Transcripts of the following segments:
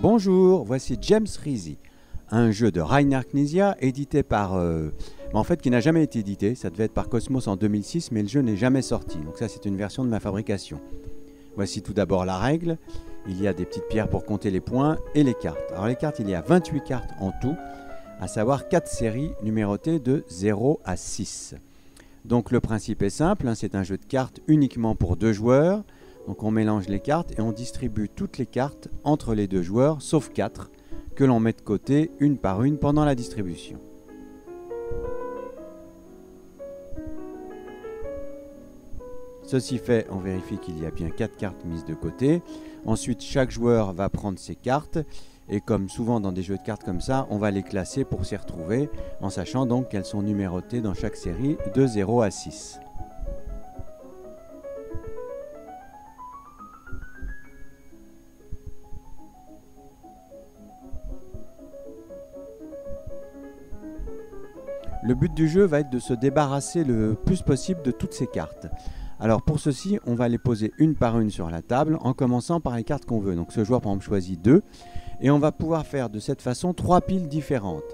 Bonjour, voici James Rizzi, un jeu de Rainer Knizia édité par... en fait, qui n'a jamais été édité, ça devait être par Cosmos en 2006, mais le jeu n'est jamais sorti, donc ça c'est une version de ma fabrication. Voici tout d'abord la règle, il y a des petites pierres pour compter les points et les cartes. Alors les cartes, il y a 28 cartes en tout, à savoir 4 séries numérotées de 0 à 6. Donc le principe est simple, c'est un jeu de cartes uniquement pour 2 joueurs. Donc on mélange les cartes et on distribue toutes les cartes entre les 2 joueurs, sauf 4, que l'on met de côté une par une pendant la distribution. Ceci fait, on vérifie qu'il y a bien 4 cartes mises de côté. Ensuite, chaque joueur va prendre ses cartes. Et comme souvent dans des jeux de cartes comme ça, on va les classer pour s'y retrouver, en sachant donc qu'elles sont numérotées dans chaque série de 0 à 6. Le but du jeu va être de se débarrasser le plus possible de toutes ces cartes. Alors pour ceci, on va les poser une par une sur la table en commençant par les cartes qu'on veut. Donc ce joueur par exemple choisit 2 et on va pouvoir faire de cette façon 3 piles différentes.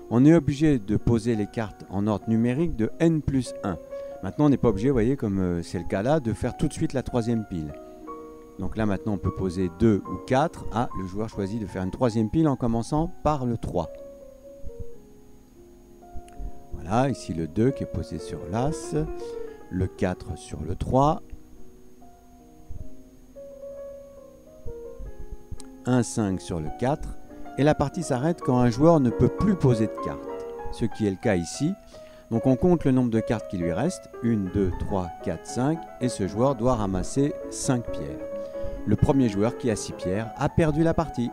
On est obligé de poser les cartes en ordre numérique de n plus 1. Maintenant on n'est pas obligé, vous voyez comme c'est le cas là, de faire tout de suite la troisième pile. Donc là maintenant on peut poser 2 ou 4. Ah, le joueur choisit de faire une troisième pile en commençant par le 3. Voilà, ici le 2 qui est posé sur l'As, le 4 sur le 3, un 5 sur le 4, et la partie s'arrête quand un joueur ne peut plus poser de cartes, ce qui est le cas ici. Donc on compte le nombre de cartes qui lui reste, 1, 2, 3, 4, 5, et ce joueur doit ramasser 5 pierres. Le premier joueur qui a 6 pierres a perdu la partie.